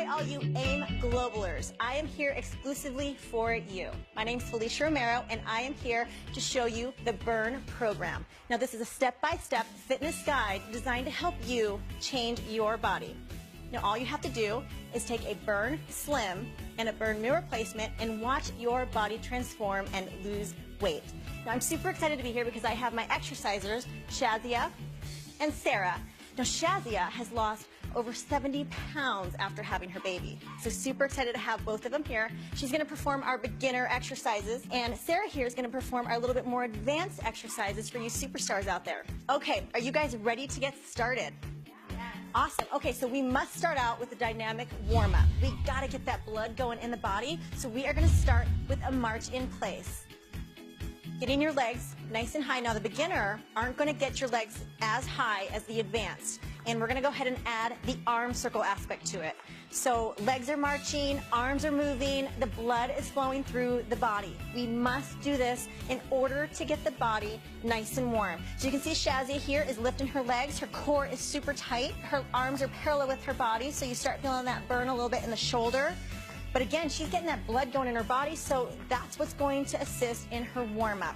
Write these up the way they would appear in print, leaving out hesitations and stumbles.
all you AIM Globalers. I am here exclusively for you. My name is Felicia Romero, and I am here to show you the Burn program. Now, this is a step-by-step fitness guide designed to help you change your body. Now, all you have to do is take a Burn Slim and a Burn Meal Replacement and watch your body transform and lose weight. Now, I'm super excited to be here because I have my exercisers, Shazia and Sarah. Now, Shazia has lost over 70 pounds after having her baby. So super excited to have both of them here. She's going to perform our beginner exercises, and Sarah here is going to perform our little bit more advanced exercises for you superstars out there. Okay, are you guys ready to get started? Awesome. Okay, so we must start out with a dynamic warm-up. We got to get that blood going in the body, so we are going to start with a march in place. Getting your legs nice and high. Now, the beginner aren't going to get your legs as high as the advanced, and we're going to go ahead and add the arm circle aspect to it. So legs are marching, arms are moving, the blood is flowing through the body. We must do this in order to get the body nice and warm. So you can see Shazia here is lifting her legs. Her core is super tight. Her arms are parallel with her body, so you start feeling that burn a little bit in the shoulder. But again, she's getting that blood going in her body, so that's what's going to assist in her warm-up.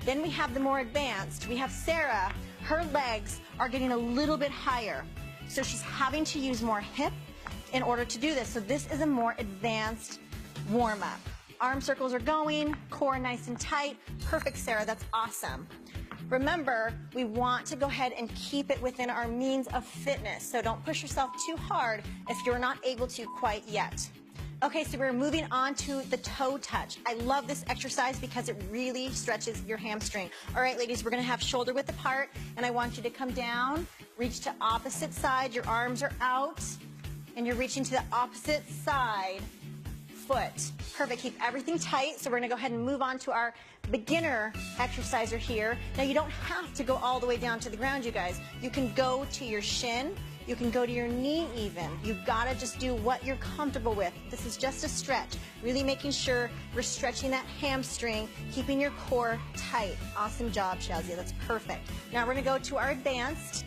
Then we have the more advanced. We have Sarah. Her legs are getting a little bit higher, so she's having to use more hip in order to do this. So this is a more advanced warm-up. Arm circles are going, core nice and tight. Perfect, Sarah. That's awesome. Remember, we want to go ahead and keep it within our means of fitness, so don't push yourself too hard if you're not able to quite yet. Okay, so we're moving on to the toe touch. I love this exercise because it really stretches your hamstring. All right, ladies, we're going to have shoulder width apart, and I want you to come down, reach to opposite side. Your arms are out, and you're reaching to the opposite side foot. Perfect. Keep everything tight. So we're going to go ahead and move on to our beginner exerciser here. Now, you don't have to go all the way down to the ground, you guys. You can go to your shin. You can go to your knee even. You've got to just do what you're comfortable with. This is just a stretch, really making sure we're stretching that hamstring, keeping your core tight. Awesome job, Shazia. That's perfect. Now we're going to go to our advanced.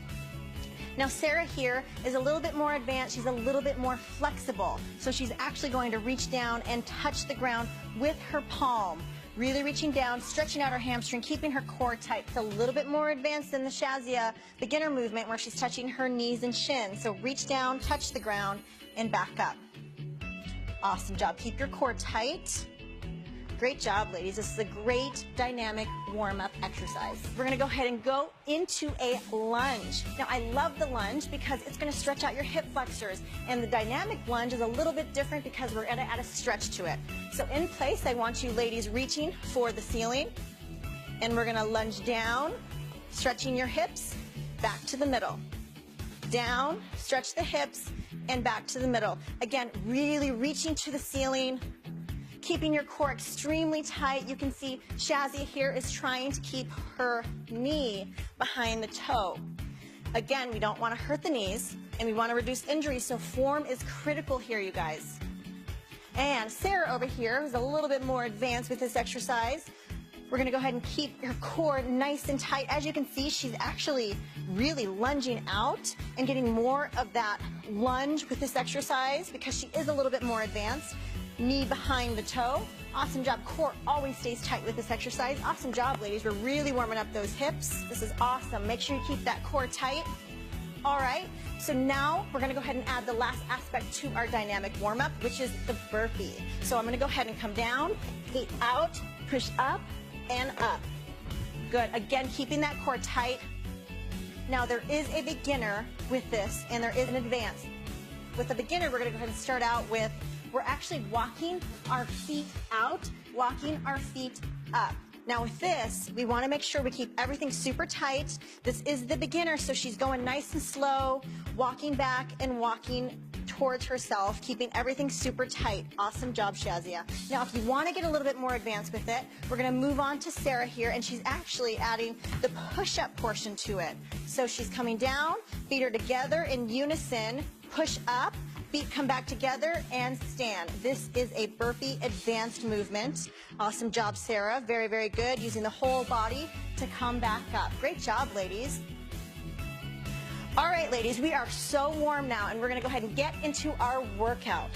Now Sarah here is a little bit more advanced. She's a little bit more flexible. So she's actually going to reach down and touch the ground with her palm. Really reaching down, stretching out her hamstring, keeping her core tight. It's a little bit more advanced than the Shazia beginner movement where she's touching her knees and shins. So reach down, touch the ground, and back up. Awesome job. Keep your core tight. Great job, ladies. This is a great dynamic warm-up exercise. We're going to go ahead and go into a lunge. Now, I love the lunge because it's going to stretch out your hip flexors, and the dynamic lunge is a little bit different because we're going to add a stretch to it. So in place, I want you ladies reaching for the ceiling, and we're going to lunge down, stretching your hips, back to the middle. Down, stretch the hips, and back to the middle. Again, really reaching to the ceiling, keeping your core extremely tight. You can see Shazia here is trying to keep her knee behind the toe. Again, we don't want to hurt the knees, and we want to reduce injuries, so form is critical here, you guys. And Sarah over here is a little bit more advanced with this exercise. We're going to go ahead and keep her core nice and tight. As you can see, she's actually really lunging out and getting more of that lunge with this exercise because she is a little bit more advanced. Knee behind the toe. Awesome job. Core always stays tight with this exercise. Awesome job, ladies. We're really warming up those hips. This is awesome. Make sure you keep that core tight. All right. So now we're going to go ahead and add the last aspect to our dynamic warm-up, which is the burpee. So I'm going to go ahead and come down, feet out, push up, and up. Good. Again, keeping that core tight. Now, there is a beginner with this, and there is an advanced. With the beginner, we're going to go ahead and start out with we're actually walking our feet out, walking our feet up. Now with this, we want to make sure we keep everything super tight. This is the beginner, so she's going nice and slow, walking back and walking towards herself, keeping everything super tight. Awesome job, Shazia. Now, if you want to get a little bit more advanced with it, we're going to move on to Sarah here, and she's actually adding the push-up portion to it. So she's coming down, feet are together in unison, push up, feet come back together, and stand. This is a burpee advanced movement. Awesome job, Sarah. Very, very good. Using the whole body to come back up. Great job, ladies. All right, ladies, we are so warm now, and we're going to go ahead and get into our workout.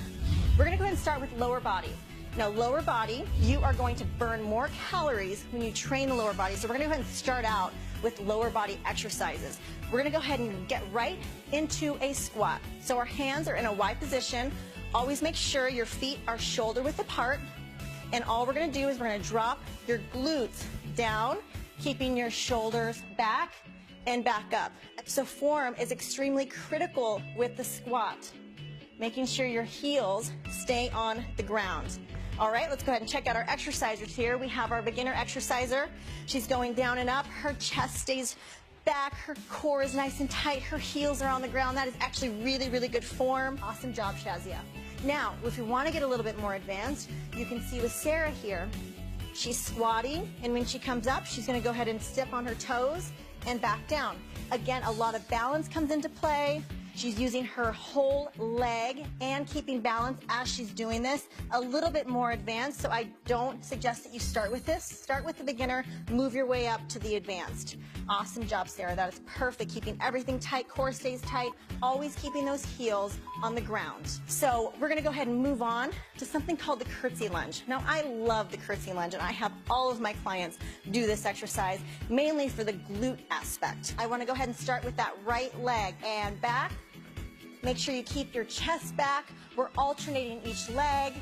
We're going to go ahead and start with lower body. Now, lower body, you are going to burn more calories when you train the lower body. So we're going to go ahead and start out with lower body exercises. We're going to go ahead and get right into a squat. So our hands are in a Y position. Always make sure your feet are shoulder width apart. And all we're going to do is we're going to drop your glutes down, keeping your shoulders back and back up. So form is extremely critical with the squat, making sure your heels stay on the ground. All right, let's go ahead and check out our exercisers here. We have our beginner exerciser. She's going down and up. Her chest stays back. Her core is nice and tight. Her heels are on the ground. That is actually really, really good form. Awesome job, Shazia. Now, if you want to get a little bit more advanced, you can see with Sarah here, she's squatting, and when she comes up, she's going to go ahead and step on her toes and back down. Again, a lot of balance comes into play. She's using her whole leg and keeping balance as she's doing this. A little bit more advanced, so I don't suggest that you start with this. Start with the beginner, move your way up to the advanced. Awesome job, Sarah. That is perfect. Keeping everything tight, core stays tight, always keeping those heels on the ground. So we're gonna go ahead and move on to something called the curtsy lunge. Now, I love the curtsy lunge, and I have all of my clients do this exercise, mainly for the glute aspect. I wanna go ahead and start with that right leg and back. Make sure you keep your chest back. We're alternating each leg.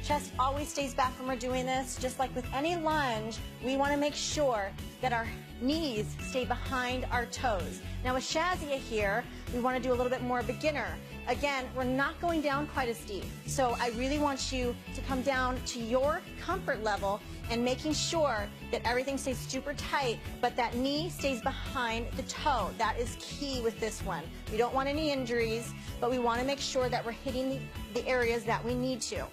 Chest always stays back when we're doing this. Just like with any lunge, we want to make sure that our knees stay behind our toes. Now with Shazia here, we want to do a little bit more beginner. Again, we're not going down quite as deep. So I really want you to come down to your comfort level and making sure that everything stays super tight, but that knee stays behind the toe. That is key with this one. We don't want any injuries, but we want to make sure that we're hitting the areas that we need to.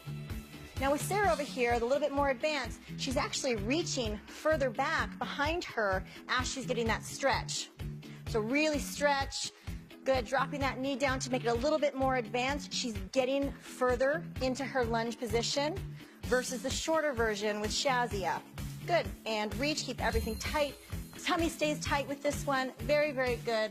Now with Sarah over here, a little bit more advanced, she's actually reaching further back behind her as she's getting that stretch. So really stretch. Good, dropping that knee down to make it a little bit more advanced. She's getting further into her lunge position versus the shorter version with Shazia. Good, and reach, keep everything tight. Tummy stays tight with this one. Very, very good.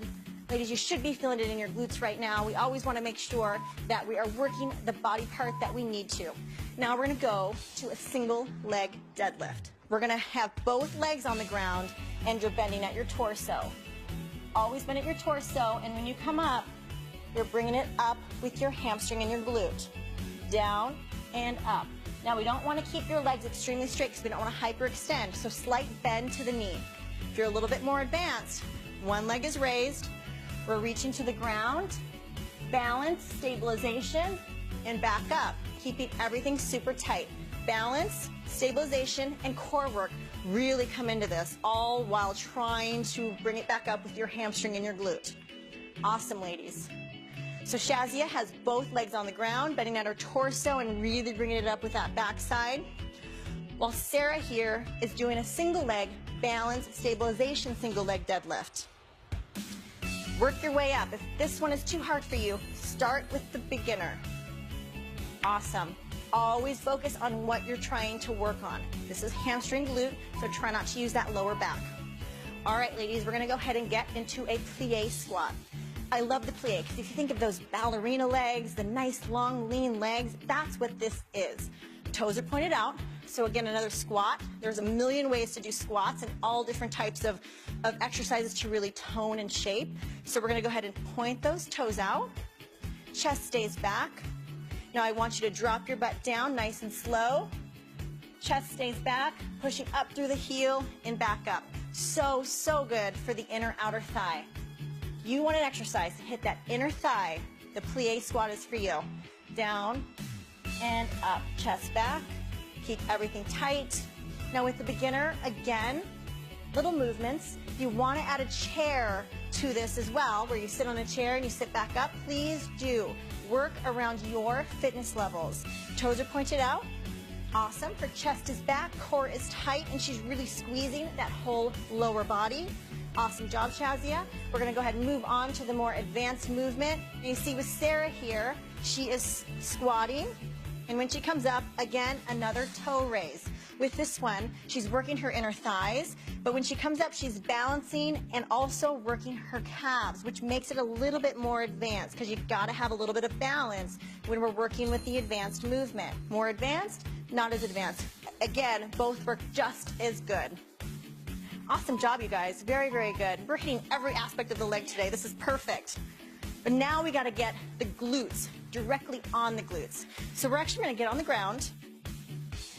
Ladies, you should be feeling it in your glutes right now. We always want to make sure that we are working the body part that we need to. Now we're going to go to a single leg deadlift. We're going to have both legs on the ground and you're bending at your torso. Always bend at your torso, and when you come up, you're bringing it up with your hamstring and your glute. Down and up. Now we don't want to keep your legs extremely straight because we don't want to hyperextend, so slight bend to the knee. If you're a little bit more advanced, one leg is raised, we're reaching to the ground, balance, stabilization, and back up, keeping everything super tight. Balance, stabilization, and core work really come into this, all while trying to bring it back up with your hamstring and your glute. Awesome, ladies. So Shazia has both legs on the ground, bending at her torso and really bringing it up with that backside, while Sarah here is doing a single leg balance stabilization single leg deadlift. Work your way up. If this one is too hard for you, start with the beginner. Awesome. Always focus on what you're trying to work on. This is hamstring glute, so try not to use that lower back. All right, ladies, we're going to go ahead and get into a plie squat. I love the plie because if you think of those ballerina legs, the nice long lean legs, that's what this is. Toes are pointed out. So again, another squat. There's a million ways to do squats and all different types of exercises to really tone and shape. So we're going to go ahead and point those toes out. Chest stays back. Now I want you to drop your butt down nice and slow. Chest stays back, pushing up through the heel and back up. So, so good for the inner outer thigh. You want an exercise to hit that inner thigh. The plie squat is for you. Down and up, chest back. Keep everything tight. Now with the beginner, again, little movements. If you want to add a chair to this as well, where you sit on a chair and you sit back up, please do. Work around your fitness levels. Toes are pointed out. Awesome. Her chest is back, core is tight, and she's really squeezing that whole lower body. Awesome job, Shazia. We're going to go ahead and move on to the more advanced movement. You see with Sarah here, she is squatting, and when she comes up, again, another toe raise. With this one, she's working her inner thighs, but when she comes up, she's balancing and also working her calves, which makes it a little bit more advanced because you've got to have a little bit of balance when we're working with the advanced movement. More advanced, not as advanced. Again, both work just as good. Awesome job, you guys. Very, very good. We're hitting every aspect of the leg today. This is perfect. But now we got to get the glutes directly on the glutes. So we're actually going to get on the ground,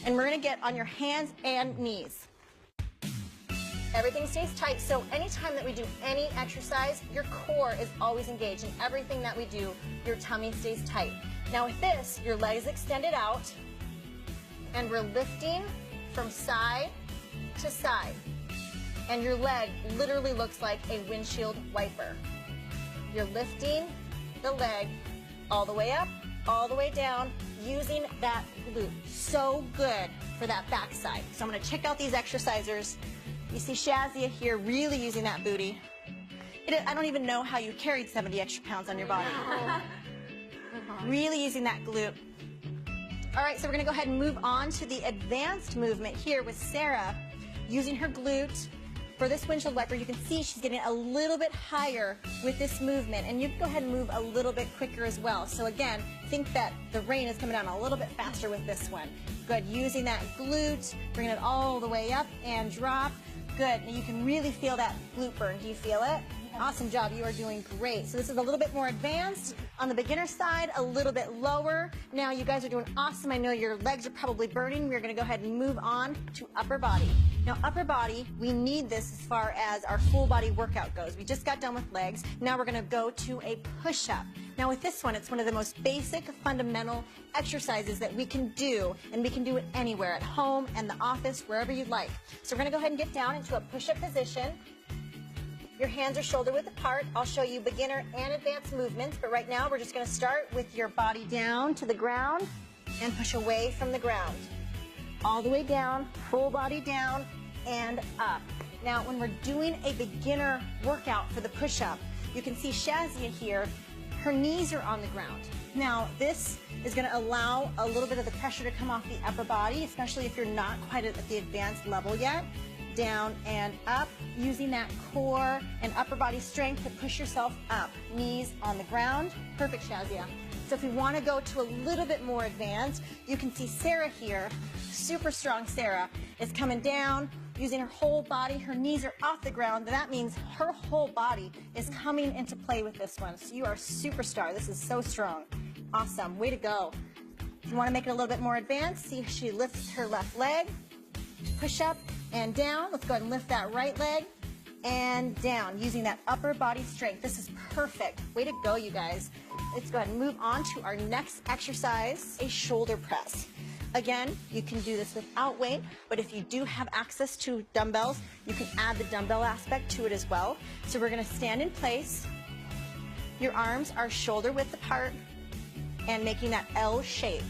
and we're going to get on your hands and knees. Everything stays tight, so anytime that we do any exercise, your core is always engaged. In everything that we do, your tummy stays tight. Now with this, your legs extended out, and we're lifting from side to side. And your leg literally looks like a windshield wiper. You're lifting the leg all the way up, all the way down, using that glute. So good for that backside. So I'm going to check out these exercisers. You see Shazia here really using that booty. I don't even know how you carried 70 extra pounds on your body. Really using that glute. All right, so we're going to go ahead and move on to the advanced movement here with Sarah using her glute. For this windshield wiper, you can see she's getting a little bit higher with this movement, and you can go ahead and move a little bit quicker as well. So again, think that the rain is coming down a little bit faster with this one. Good, using that glute, bringing it all the way up and drop. Good, and you can really feel that glute burn. Do you feel it? Awesome job, you are doing great. So this is a little bit more advanced. On the beginner side, a little bit lower. Now you guys are doing awesome. I know your legs are probably burning. We're gonna go ahead and move on to upper body. Now upper body, we need this as far as our full body workout goes. We just got done with legs. Now we're gonna go to a push-up. Now with this one, it's one of the most basic fundamental exercises that we can do, and we can do it anywhere, at home and the office, wherever you'd like. So we're gonna go ahead and get down into a push-up position. Your hands are shoulder width apart. I'll show you beginner and advanced movements, but right now we're just going to start with your body down to the ground and push away from the ground. All the way down, full body down and up. Now when we're doing a beginner workout for the push-up, you can see Shazia here, her knees are on the ground. Now this is going to allow a little bit of the pressure to come off the upper body, especially if you're not quite at the advanced level yet. Down and up, using that core and upper body strength to push yourself up. Knees on the ground. Perfect, Shazia. So if we want to go to a little bit more advanced, you can see Sarah here, super strong Sarah, is coming down, using her whole body. Her knees are off the ground. That means her whole body is coming into play with this one. So you are a superstar. This is so strong. Awesome. Way to go. If you want to make it a little bit more advanced, see she lifts her left leg, push up, and down. Let's go ahead and lift that right leg and down using that upper body strength. This is perfect. Way to go, you guys. Let's go ahead and move on to our next exercise, a shoulder press. Again, you can do this without weight, but if you do have access to dumbbells, you can add the dumbbell aspect to it as well. So we're going to stand in place. Your arms are shoulder width apart and making that L shape.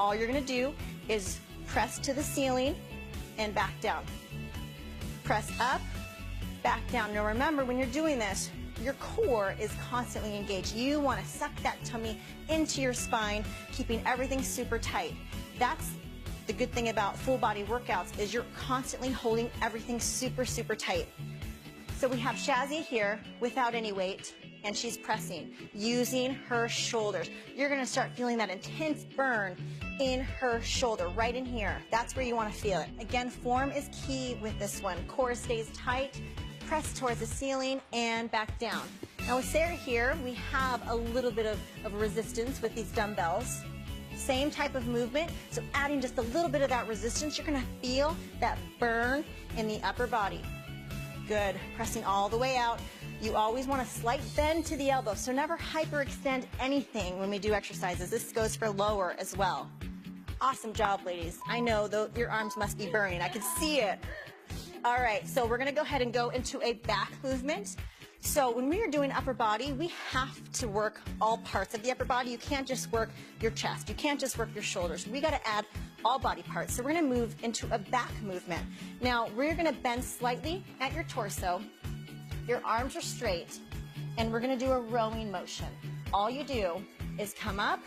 All you're going to do is press to the ceiling and back down. Press up, back down. Now remember, when you're doing this, your core is constantly engaged. You want to suck that tummy into your spine, keeping everything super tight. That's the good thing about full body workouts, is you're constantly holding everything super, super tight. So we have Shazia here without any weight, and she's pressing, using her shoulders. You're going to start feeling that intense burn in her shoulder, right in here. That's where you want to feel it. Again, form is key with this one. Core stays tight, press towards the ceiling, and back down. Now with Sarah here, we have a little bit of resistance with these dumbbells. Same type of movement, so adding just a little bit of that resistance, you're going to feel that burn in the upper body. Good. Pressing all the way out. You always want a slight bend to the elbow, so never hyperextend anything when we do exercises. This goes for lower as well. Awesome job, ladies. I know your arms must be burning. I can see it. All right, so we're going to go ahead and go into a back movement. So when we are doing upper body, we have to work all parts of the upper body. You can't just work your chest. You can't just work your shoulders. We got to add all body parts. So we're going to move into a back movement. Now, we're going to bend slightly at your torso. Your arms are straight, and we're going to do a rowing motion. All you do is come up,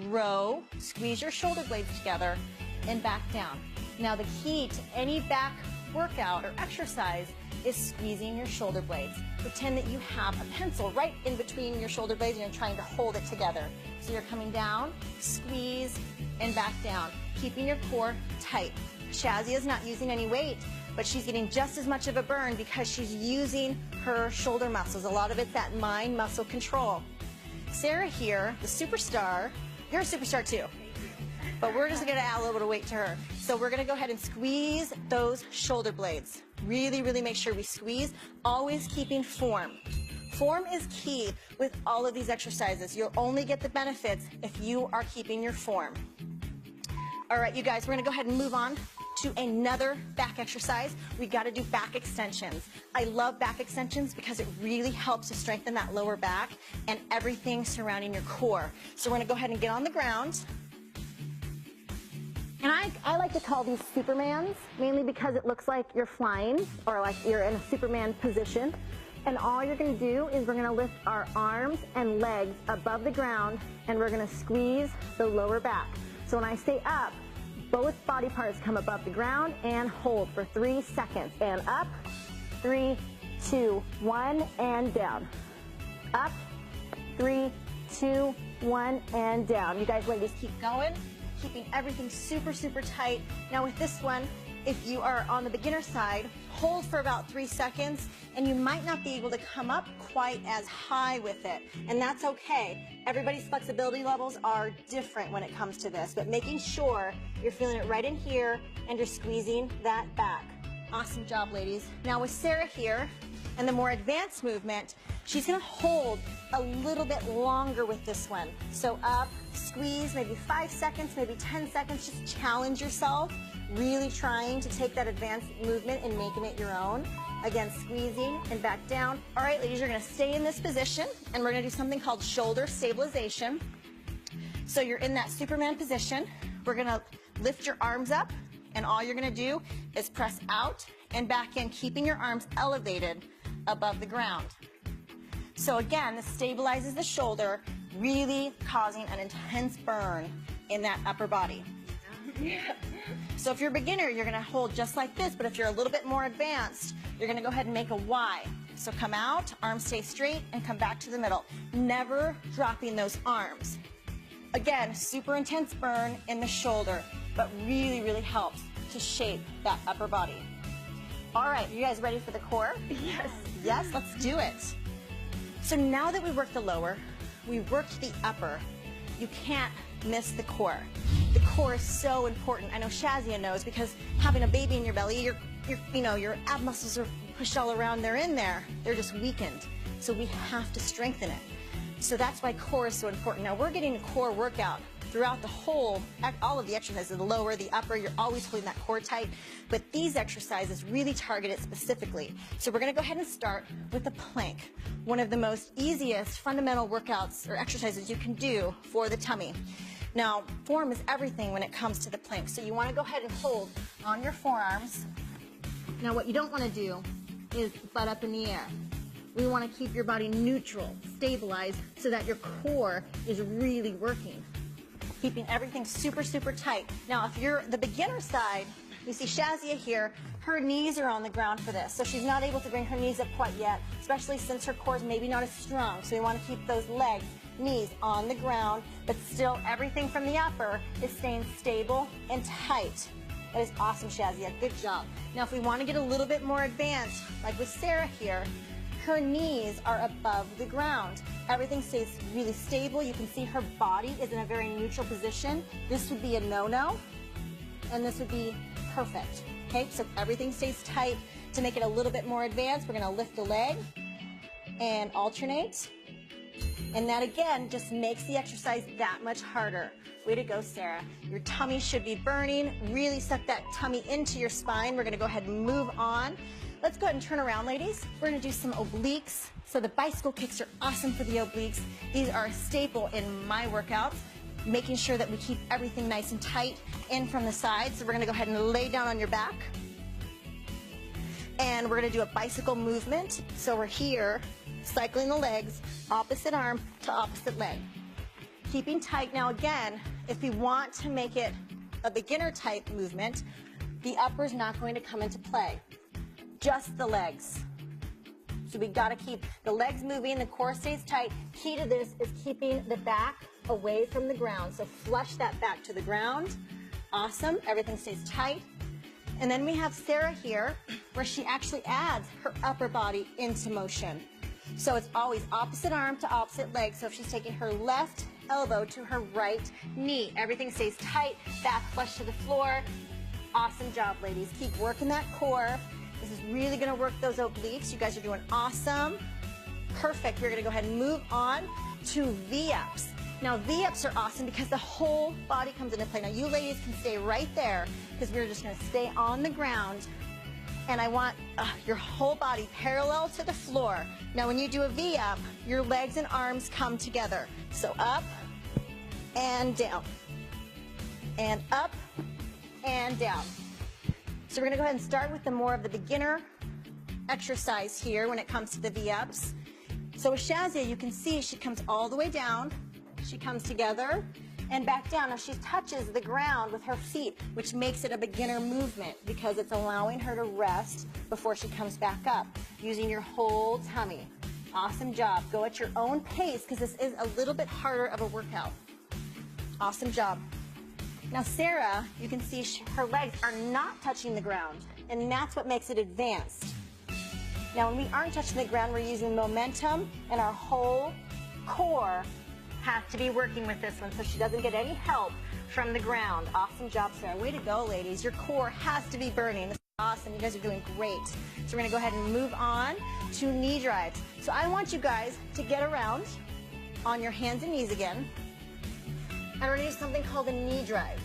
row, squeeze your shoulder blades together, and back down. Now the key to any back workout or exercise is squeezing your shoulder blades. Pretend that you have a pencil right in between your shoulder blades and you're trying to hold it together. So you're coming down, squeeze, and back down, keeping your core tight. Shazia is not using any weight, but she's getting just as much of a burn because she's using her shoulder muscles. A lot of it's that mind muscle control. Sarah here, the superstar, you're a superstar too, but we're just gonna add a little bit of weight to her. So we're gonna go ahead and squeeze those shoulder blades. Really, really make sure we squeeze, always keeping form. Form is key with all of these exercises. You'll only get the benefits if you are keeping your form. All right, you guys, we're gonna go ahead and move on to another back exercise. We gotta do back extensions. I love back extensions because it really helps to strengthen that lower back and everything surrounding your core. So we're gonna go ahead and get on the ground. And I like to call these Supermans, mainly because it looks like you're flying or like you're in a Superman position. And all you're gonna do is we're gonna lift our arms and legs above the ground and we're gonna squeeze the lower back. So when I say up, both body parts come above the ground and hold for 3 seconds. And up, 3, 2, 1, and down. Up, 3, 2, 1, and down. You guys ladies keep going, keeping everything super, super tight. Now with this one, if you are on the beginner side, hold for about 3 seconds and you might not be able to come up quite as high with it. And that's okay. Everybody's flexibility levels are different when it comes to this, but making sure you're feeling it right in here and you're squeezing that back. Awesome job, ladies. Now with Sarah here and the more advanced movement, she's gonna hold a little bit longer with this one. So up, squeeze, maybe 5 seconds, maybe 10 seconds, just challenge yourself. Really trying to take that advanced movement and making it your own. Again, squeezing and back down. All right, ladies, you're gonna stay in this position and we're gonna do something called shoulder stabilization. So you're in that Superman position. We're gonna lift your arms up and all you're gonna do is press out and back in, keeping your arms elevated above the ground. So again, this stabilizes the shoulder, really causing an intense burn in that upper body. So if you're a beginner, you're gonna hold just like this, but if you're a little bit more advanced, you're gonna go ahead and make a Y. So come out, arms stay straight, and come back to the middle. Never dropping those arms. Again, super intense burn in the shoulder, but really, really helps to shape that upper body. All right, you guys ready for the core? Yes. Yes, let's do it. So now that we worked the lower, we worked the upper, you can't miss the core. The core is so important. I know Shazia knows because having a baby in your belly, your ab muscles are pushed all around. They're in there. They're just weakened. So we have to strengthen it. So that's why core is so important. Now we're getting a core workout throughout the whole, all of the exercises, the lower, the upper, you're always holding that core tight. But these exercises really target it specifically. So we're gonna go ahead and start with the plank. One of the most easiest fundamental workouts or exercises you can do for the tummy. Now, form is everything when it comes to the plank. So you wanna go ahead and hold on your forearms. Now what you don't wanna do is butt up in the air. We wanna keep your body neutral, stabilized, so that your core is really working. Keeping everything super, super tight. Now, if you're the beginner side, you see Shazia here, her knees are on the ground for this. So she's not able to bring her knees up quite yet, especially since her core is maybe not as strong. So we wanna keep those legs, knees on the ground, but still everything from the upper is staying stable and tight. That is awesome, Shazia, good job. Now, if we wanna get a little bit more advanced, like with Sarah here, her knees are above the ground. Everything stays really stable. You can see her body is in a very neutral position. This would be a no-no, and this would be perfect. Okay, so everything stays tight. To make it a little bit more advanced, we're gonna lift the leg and alternate. And that again just makes the exercise that much harder. Way to go, Sarah. Your tummy should be burning. Really suck that tummy into your spine. We're gonna go ahead and move on. Let's go ahead and turn around, ladies. We're gonna do some obliques. So the bicycle kicks are awesome for the obliques. These are a staple in my workouts, making sure that we keep everything nice and tight in from the side. So we're gonna go ahead and lay down on your back. And we're gonna do a bicycle movement. So we're here, cycling the legs, opposite arm to opposite leg. Keeping tight. Now again, if we want to make it a beginner type movement, The upper is not going to come into play, just the legs. So we got to keep the legs moving, the core stays tight. Key to this is keeping the back away from the ground. So flush that back to the ground. Awesome, everything stays tight. And then we have Sarah here, where she actually adds her upper body into motion. So it's always opposite arm to opposite leg. So if she's taking her left elbow to her right knee, everything stays tight, back flush to the floor. Awesome job, ladies. Keep working that core. This is really gonna work those obliques. You guys are doing awesome. Perfect. We're gonna go ahead and move on to V-ups. Now, V-ups are awesome because the whole body comes into play. Now, you ladies can stay right there because we're just gonna stay on the ground. And I want your whole body parallel to the floor. Now, when you do a V-up, your legs and arms come together. So up and down, and up and down. So we're gonna go ahead and start with the more of the beginner exercise here when it comes to the V-ups. So with Shazia, you can see she comes all the way down, she comes together, and back down. Now she touches the ground with her feet, which makes it a beginner movement because it's allowing her to rest before she comes back up, using your whole tummy. Awesome job. Go at your own pace because this is a little bit harder of a workout. Awesome job. Now Sarah, you can see her legs are not touching the ground, and that's what makes it advanced. Now when we aren't touching the ground, we're using momentum, and our whole core has to be working with this one so she doesn't get any help from the ground. Awesome job, Sarah. Way to go, ladies. Your core has to be burning. This is awesome. You guys are doing great. So we're going to go ahead and move on to knee drives. So I want you guys to get around on your hands and knees again. And we're going to do something called a knee drive.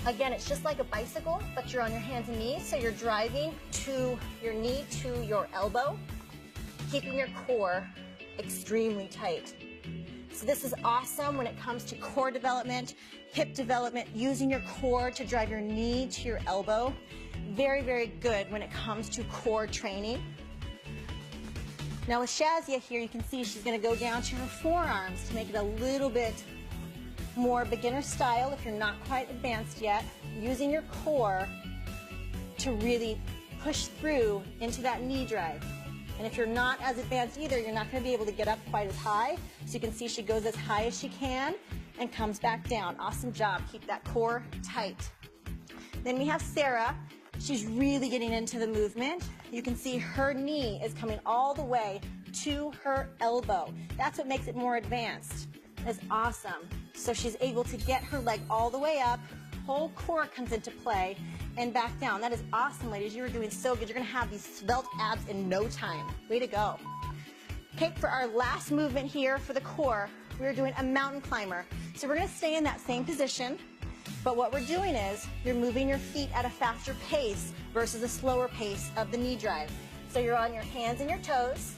Again, it's just like a bicycle, but you're on your hands and knees. So you're driving to your knee to your elbow, keeping your core extremely tight. So this is awesome when it comes to core development, hip development, using your core to drive your knee to your elbow. Very, very good when it comes to core training. Now with Shazia here, you can see she's going to go down to her forearms to make it a little bit more beginner style if you're not quite advanced yet, using your core to really push through into that knee drive. And if you're not as advanced either, you're not going to be able to get up quite as high. So you can see she goes as high as she can and comes back down. Awesome job. Keep that core tight. Then we have Sarah. She's really getting into the movement. You can see her knee is coming all the way to her elbow. That's what makes it more advanced. That's awesome. So she's able to get her leg all the way up. Whole core comes into play and back down. That is awesome, ladies. You are doing so good. You're going to have these svelte abs in no time. Way to go. Okay, for our last movement here for the core, we're doing a mountain climber. So we're going to stay in that same position, but what we're doing is you're moving your feet at a faster pace versus a slower pace of the knee drive. So you're on your hands and your toes.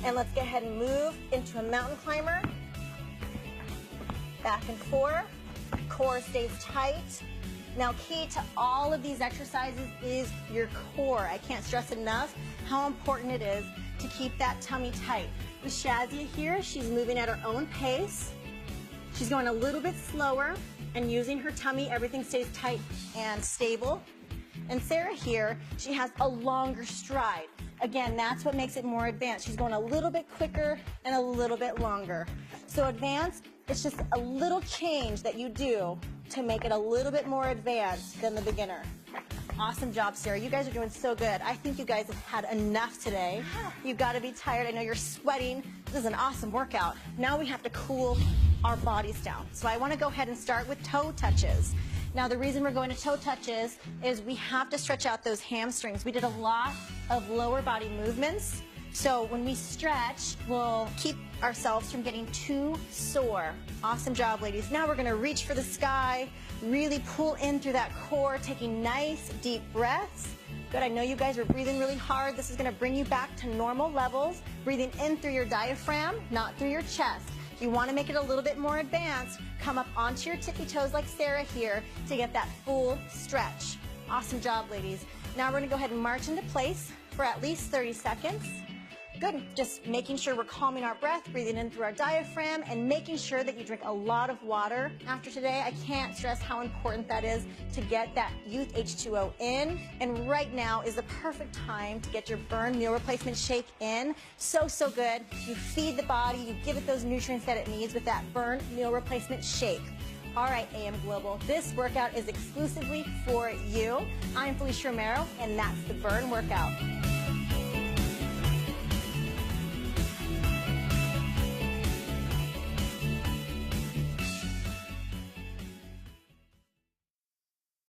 And let's go ahead and move into a mountain climber. Back and forth. Core stays tight. Now, key to all of these exercises is your core. I can't stress enough how important it is to keep that tummy tight. With Shazia here, she's moving at her own pace. She's going a little bit slower and using her tummy, everything stays tight and stable. And Sarah here, she has a longer stride. Again, that's what makes it more advanced. She's going a little bit quicker and a little bit longer. So advanced, it's just a little change that you do to make it a little bit more advanced than the beginner. Awesome job, Sarah. You guys are doing so good. I think you guys have had enough today. You've got to be tired. I know you're sweating. This is an awesome workout. Now we have to cool our bodies down. So I want to go ahead and start with toe touches. Now the reason we're going to toe touches is we have to stretch out those hamstrings. We did a lot of lower body movements. So when we stretch, we'll keep ourselves from getting too sore. Awesome job, ladies. Now we're going to reach for the sky, really pull in through that core, taking nice deep breaths. Good, I know you guys are breathing really hard. This is going to bring you back to normal levels. Breathing in through your diaphragm, not through your chest. If you want to make it a little bit more advanced, come up onto your tippy toes like Sarah here to get that full stretch. Awesome job, ladies. Now we're going to go ahead and march into place for at least 30 seconds. Good. Just making sure we're calming our breath, breathing in through our diaphragm, and making sure that you drink a lot of water after today. I can't stress how important that is to get that youth H2O in. And right now is the perfect time to get your burn meal replacement shake in. So, so good. You feed the body, you give it those nutrients that it needs with that burn meal replacement shake. All right, AM Global, this workout is exclusively for you. I'm Felicia Romero, and that's the Burn Workout.